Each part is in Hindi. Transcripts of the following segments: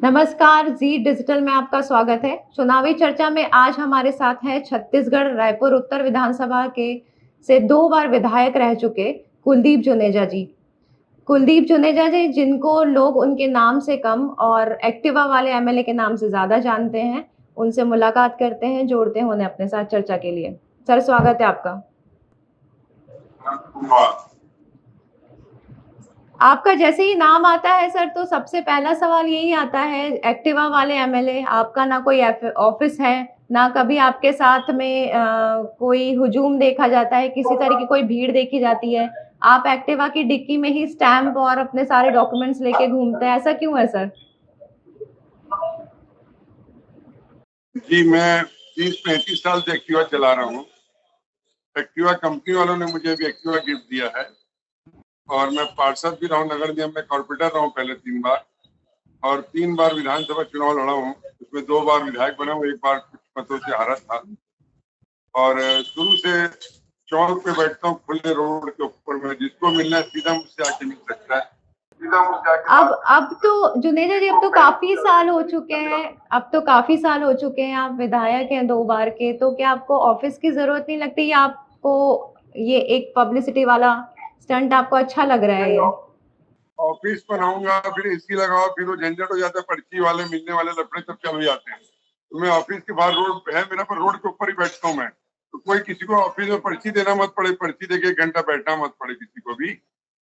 नमस्कार, जी डिजिटल में आपका स्वागत है। चुनावी चर्चा में आज हमारे साथ हैं छत्तीसगढ़ रायपुर उत्तर विधानसभा के से 2 बार विधायक रह चुके कुलदीप जुनेजा जी। कुलदीप जुनेजा जी जिनको लोग उनके नाम से कम और एक्टिवा वाले एमएलए के नाम से ज़्यादा जानते हैं, उनसे मुलाकात करते हैं, जोड़ते हैं उन्हें अपने साथ चर्चा के लिए। सर स्वागत है आपका। आपका जैसे ही नाम आता है सर तो सबसे पहला सवाल यही आता है एक्टिवा वाले एमएलए आपका ना कोई ऑफिस है ना कभी आपके साथ में कोई हुजूम देखा जाता है किसी तरह की कोई भीड़ देखी जाती है आप एक्टिवा की डिक्की में ही स्टैंप और अपने सारे डॉक्यूमेंट्स लेके घूमते हैं ऐसा क्यों है सर? जी मैं 30-35 साल से एक्टिवा चला रहा हूँ। एक्टिवा कंपनी वालों ने मुझे भी एक्टिवा गिफ्ट दिया है और मैं पार्षद भी रहा हूँ, नगर निगम में कॉर्पोरेटर रहा हूँ पहले 3 बार और 3 बार विधानसभा चुनाव लड़ा हूँ। उसमें 2 बार विधायक बना हूँ, 1 बार कुछ मतों से हारा था और शुरू से चौक पे बैठता हूँ खुले रोड के ऊपर में, जिसको मिलना है सीधा मुझसे आके मिल सकता है। अब तो जुनेजा जी अब तो काफी साल हो चुके हैं आप विधायक हैं 2 बार के, तो क्या आपको ऑफिस की जरूरत नहीं लगती या आपको ये एक पब्लिसिटी वाला स्टंट आपको अच्छा लग रहा है? ये ऑफिस बनाऊंगा फिर एसी लगाओ फिर वो झंझट हो जाता है, पर्ची वाले मिलने वाले लफड़े सब चल जाते हैं। तो मैं ऑफिस के बाहर रोड है मेरा, पर रोड के ऊपर ही बैठता हूँ मैं, तो कोई किसी को ऑफिस में पर्ची देना मत पड़े, पर्ची देके 1 घंटा बैठना मत पड़े किसी को भी।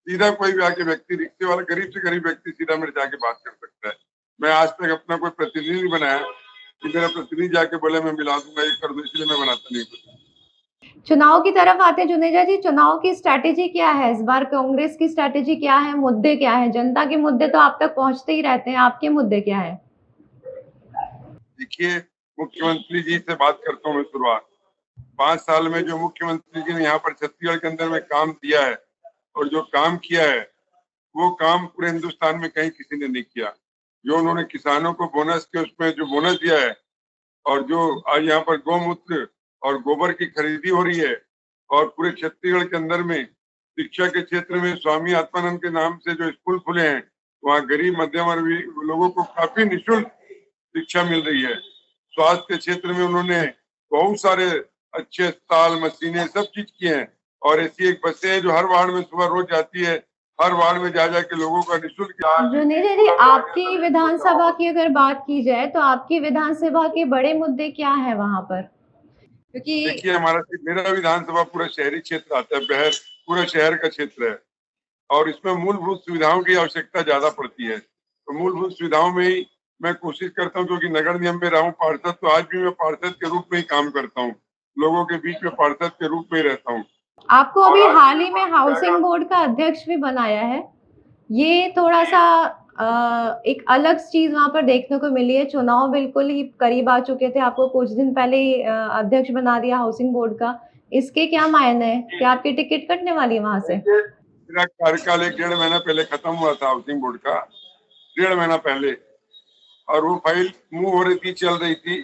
सीधा कोई भी आके व्यक्ति, रिक्शे वाला गरीब से गरीब व्यक्ति सीधा मेरे जाके बात कर सकता है। मैं आज तक अपना कोई प्रतिनिधि नहीं बनाया कि मेरा प्रतिनिधि जाके बोले मैं मिला दूंगा ये कर दो, इसलिए मैं बनाता नहीं कुछ। चुनाव की तरफ आते हैं जुनेजा जी, चुनाव की स्ट्रैटेजी क्या है इस बार? कांग्रेस की स्ट्रैटेजी क्या है? मुद्दे क्या है? जनता के मुद्दे तो आप तक पहुंचते ही रहते हैं, आपके मुद्दे क्या है? देखिए, मुख्यमंत्री जी से बात करता हूँ मैं शुरुआत। 5 साल में जो मुख्यमंत्री जी ने यहाँ पर छत्तीसगढ़ के अंदर में काम दिया है और जो काम किया है वो काम पूरे हिंदुस्तान में कहीं किसी ने नहीं किया। जो उन्होंने किसानों को बोनस के उसमें जो बोनस दिया है और जो आज यहाँ पर गौमूत्र और गोबर की खरीदी हो रही है और पूरे छत्तीसगढ़ के अंदर में शिक्षा के क्षेत्र में स्वामी आत्मानंद के नाम से जो स्कूल खुले हैं, वहाँ गरीब मध्यम वर्ग लोगों को काफी निःशुल्क शिक्षा मिल रही है। स्वास्थ्य के क्षेत्र में उन्होंने बहुत सारे अच्छे अस्पताल, मशीनें सब चीज किए हैं और ऐसी एक बसें हैं जो हर वार्ड में सुबह रोज जाती है। हर वार्ड में जा जाके लोगों का निःशुल्क इलाज। जुनेजा जी आपकी विधानसभा की अगर बात की जाए तो आपकी विधानसभा के बड़े मुद्दे क्या है वहां पर? क्योंकि देखिए, मेरा विधानसभा पूरा शहरी क्षेत्र आता है, बहर पूरा शहर का क्षेत्र है और इसमें मूलभूत सुविधाओं की आवश्यकता ज्यादा पड़ती है। तो मूलभूत सुविधाओं में ही मैं कोशिश करता हूँ, क्योंकि नगर निगम में रहा हूँ पार्षद, तो आज भी मैं पार्षद के रूप में ही काम करता हूँ, लोगों के बीच में पार्षद के रूप में ही रहता हूँ। आपको अभी हाल ही में हाउसिंग बोर्ड का अध्यक्ष भी बनाया है। ये थोड़ा-सा एक अलग चीज़ वहाँ पर देखने को मिली है। चुनाव बिल्कुल ही करीब आ चुके थे, आपको कुछ दिन पहले ही अध्यक्ष बना दिया हाउसिंग बोर्ड का। इसके क्या मायने हैं? क्या आपकी टिकट कटने वाली है वहाँ से? मेरा कार्यकाल 1-1.5 महीना पहले खत्म हुआ था हाउसिंग बोर्ड का, 1.5 महीना पहले, और वो फाइल मूव हो रही थी, चल रही थी।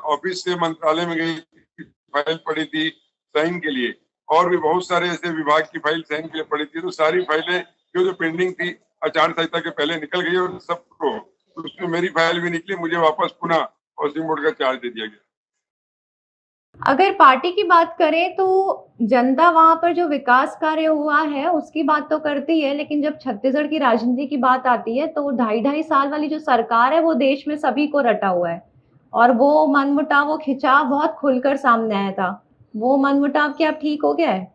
ऑफिस से मंत्रालय में गई, फाइल पड़ी थी साइन के लिए, और भी बहुत सारे ऐसे विभाग की फाइल साइन के लिए पड़ी थी। तो सारी फाइलें जो पेंडिंग थी आचार संहिता के पहले निकल गई और सबको, तो उसमें मेरी फाइल भी निकली, मुझे वापस पुनः हाउसिंग बोर्ड का चार्ज दे दिया गया। अगर पार्टी की बात करें तो जनता वहाँ पर जो विकास कार्य हुआ है उसकी बात तो करती है, लेकिन जब छत्तीसगढ़ की राजनीति की बात आती है तो 2.5 साल वाली जो सरकार है वो देश में सभी को रटा हुआ है और वो मनमुटाव, वो खिंचाव बहुत खुलकर सामने आया था। वो मनमुटाव क्या अब ठीक हो गया है?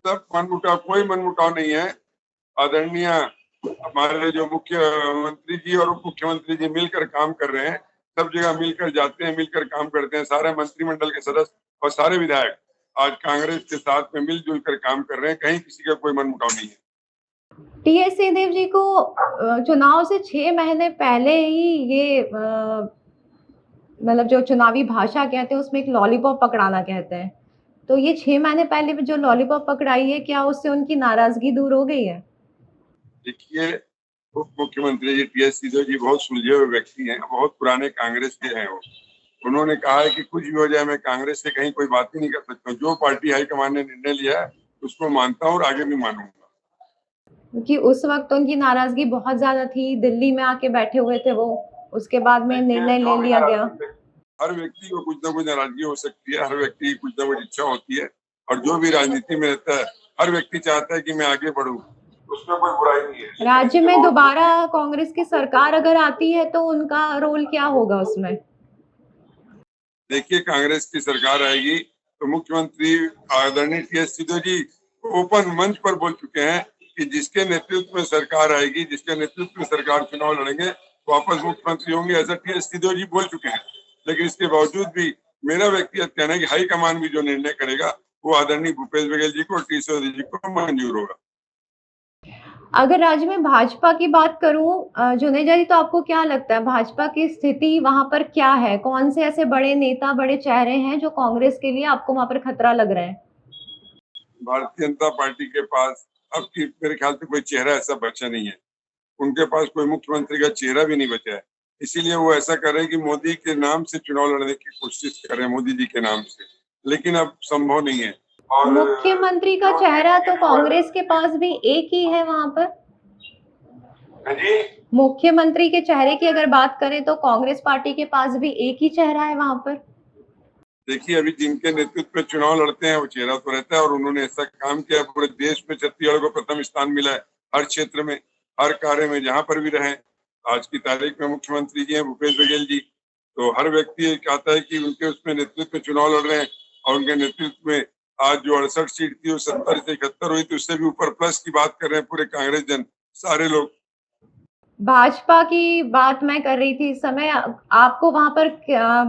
सब मनमुटाव, कोई मनमुटाव नहीं है। आदरणीय हमारे जो मुख्यमंत्री जी और उप मुख्यमंत्री जी मिलकर काम कर रहे हैं, सब जगह मिलकर जाते हैं, मिलकर काम करते हैं। सारे मंत्रिमंडल के सदस्य और सारे विधायक आज कांग्रेस के साथ में मिलजुल कर काम कर रहे हैं, कहीं किसी का कोई मनमुटाव नहीं है। टीएस सिंहदेव जी को चुनाव से 6 महीने पहले ही ये मतलब जो चुनावी भाषा कहते हैं उसमें एक लॉलीपॉप पकड़ाना कहते हैं। तो ये 6 महीने पहले जो लॉलीपॉप पकड़ाई है, क्या उससे उनकी नाराजगी दूर हो गई है? देखिए, उप मुख्यमंत्री जी टीएस सिंहदेव जी बहुत सुलझे हुए व्यक्ति हैं, बहुत पुराने कांग्रेस के हैं वो। उन्होंने कहा है कि कुछ भी हो जाए मैं कांग्रेस से कहीं कोई बात ही नहीं कर सकता। जो पार्टी हाईकमान ने निर्णय लिया है उसको मानता हूँ और आगे भी मानूंगा। क्योंकि उस वक्त उनकी नाराजगी बहुत ज्यादा थी, दिल्ली में आके बैठे हुए थे वो, उसके बाद में निर्णय ले लिया गया। हर व्यक्ति को कुछ ना कुछ नाराजगी हो सकती है, हर व्यक्ति की कुछ ना कुछ इच्छा होती है, और जो भी राजनीति में रहता है हर व्यक्ति चाहता है कि मैं आगे बढ़ूं, उसमें कोई बुराई नहीं है। राज्य में दोबारा कांग्रेस की सरकार अगर आती है तो उनका रोल क्या होगा उसमें? देखिए, कांग्रेस की सरकार आएगी तो मुख्यमंत्री आदरणीय टी.एस. सिद्धू जी ओपन मंच पर बोल चुके हैं कि जिसके नेतृत्व में सरकार आएगी, जिसके नेतृत्व में सरकार चुनाव लड़ेंगे, वापस मुख्यमंत्री होंगे, ऐसा टी.एस. सिद्धू जी बोल चुके हैं। लेकिन इसके बावजूद भी मेरा व्यक्तिगत कहना है कि हाईकमान भी जो निर्णय करेगा वो आदरणीय भूपेश बघेल जी को और टी सिद्धू जी को मंजूर होगा। अगर राज्य में भाजपा की बात करूं जुनेजा जी, तो आपको क्या लगता है भाजपा की स्थिति वहां पर क्या है? कौन से ऐसे बड़े नेता, बड़े चेहरे हैं जो कांग्रेस के लिए आपको वहां पर खतरा लग रहा है? भारतीय जनता पार्टी के पास अब की मेरे ख्याल से कोई चेहरा ऐसा बचा नहीं है। उनके पास कोई मुख्यमंत्री का चेहरा भी नहीं बचा है। इसीलिए वो ऐसा कर रहे हैं कि मोदी के नाम से चुनाव लड़ने की कोशिश कर रहे हैं, मोदी जी के नाम से, लेकिन अब संभव नहीं है। और मुख्यमंत्री का चेहरा तो कांग्रेस के पास भी एक ही है वहां पर। जी, मुख्यमंत्री के चेहरे की अगर बात करें तो कांग्रेस पार्टी के पास भी एक ही चेहरा है वहां पर। देखिए, अभी जिनके नेतृत्व में चुनाव लड़ते हैं वो चेहरा तो रहता है, और उन्होंने ऐसा काम किया, पूरे देश में छत्तीसगढ़ को प्रथम स्थान मिला है, हर क्षेत्र में, हर कार्य में जहां पर भी रहे। आज की तारीख में मुख्यमंत्री जी हैं भूपेश बघेल जी, तो हर व्यक्ति ये चाहता है कि उनके उसमें नेतृत्व में चुनाव लड़ रहे हैं, और उनके नेतृत्व में आज जो 68 सीट थी वो 70 से 71 हुई, तो उससे भी ऊपर प्लस की बात कर रहे हैं पूरे कांग्रेस जन, सारे लोग। भाजपा की बात मैं कर रही थी इस समय। आपको वहां पर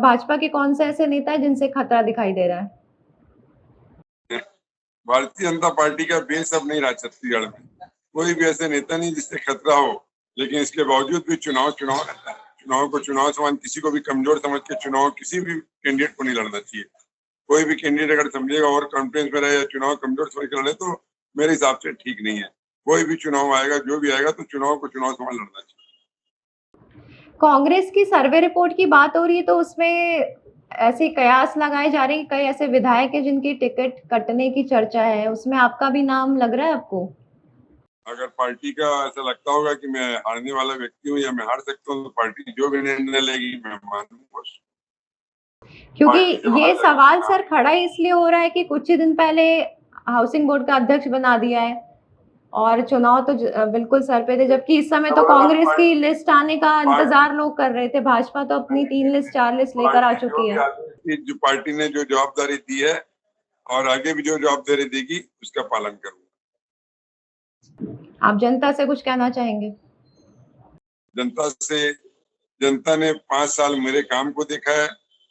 भाजपा के कौन से ऐसे नेता है जिनसे खतरा दिखाई दे रहा है? भारतीय जनता पार्टी का बेस अब नहीं रहा छत्तीसगढ़ में, कोई भी ऐसे नेता नहीं जिससे खतरा हो, लेकिन इसके बावजूद भी चुनाव चुनाव रहता है। चुनाव को चुनाव समान, किसी को भी कमजोर समझ के चुनाव किसी भी कैंडिडेट को नहीं लड़ना चाहिए। कोई भी कैंडिडेट अगर समझेगा और कॉन्फिडेंस में रहे या चुनाव कमजोर समझ के लड़े, तो मेरे हिसाब से ठीक नहीं है। कोई भी चुनाव आएगा, जो भी आएगा, तो चुनाव को चुनाव समान लड़ना चाहिए। कांग्रेस की सर्वे रिपोर्ट की बात हो रही है तो उसमें ऐसे कयास लगाए जा रहे हैं, कई ऐसे विधायक हैं जिनकी टिकट कटने की चर्चा है, उसमें आपका भी नाम लग रहा है आपको? अगर पार्टी का ऐसा लगता होगा कि मैं हारने वाला व्यक्ति हूँ या मैं हार सकता हूँ, तो पार्टी जो भी निर्णय लेगी मैं मानूंगा। क्योंकि ये सवाल सर खड़ा इसलिए हो रहा है कि कुछ ही दिन पहले हाउसिंग बोर्ड का अध्यक्ष बना दिया है, और चुनाव तो बिल्कुल सर पे थे, जबकि इस समय तो कांग्रेस की लिस्ट आने का इंतजार लोग कर रहे थे। भाजपा तो अपनी 3 लिस्ट 4 लिस्ट लेकर आ चुकी है। जो पार्टी ने जो जवाबदारी दी है और आगे भी जो जवाबदारी देगी उसका पालन करूंगा। आप जनता से कुछ कहना चाहेंगे? जनता से, जनता ने 5 साल मेरे काम को देखा है,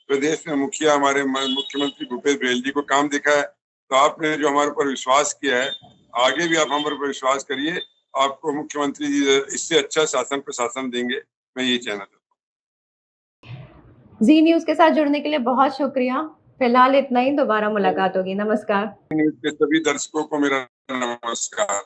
प्रदेश में मुखिया हमारे मुख्यमंत्री भूपेश बघेल जी को काम देखा है, तो आपने जो हमारे पर विश्वास किया है, आगे भी आप हमारे पर विश्वास करिए। आपको मुख्यमंत्री जी इससे अच्छा शासन प्रशासन देंगे, मैं ये कहना चाहता जी न्यूज के साथ जुड़ने के लिए बहुत शुक्रिया। फिलहाल इतना ही, दोबारा मुलाकात होगी। नमस्कार। हूँ। न्यूज़ के सभी दर्शकों को मेरा नमस्कार।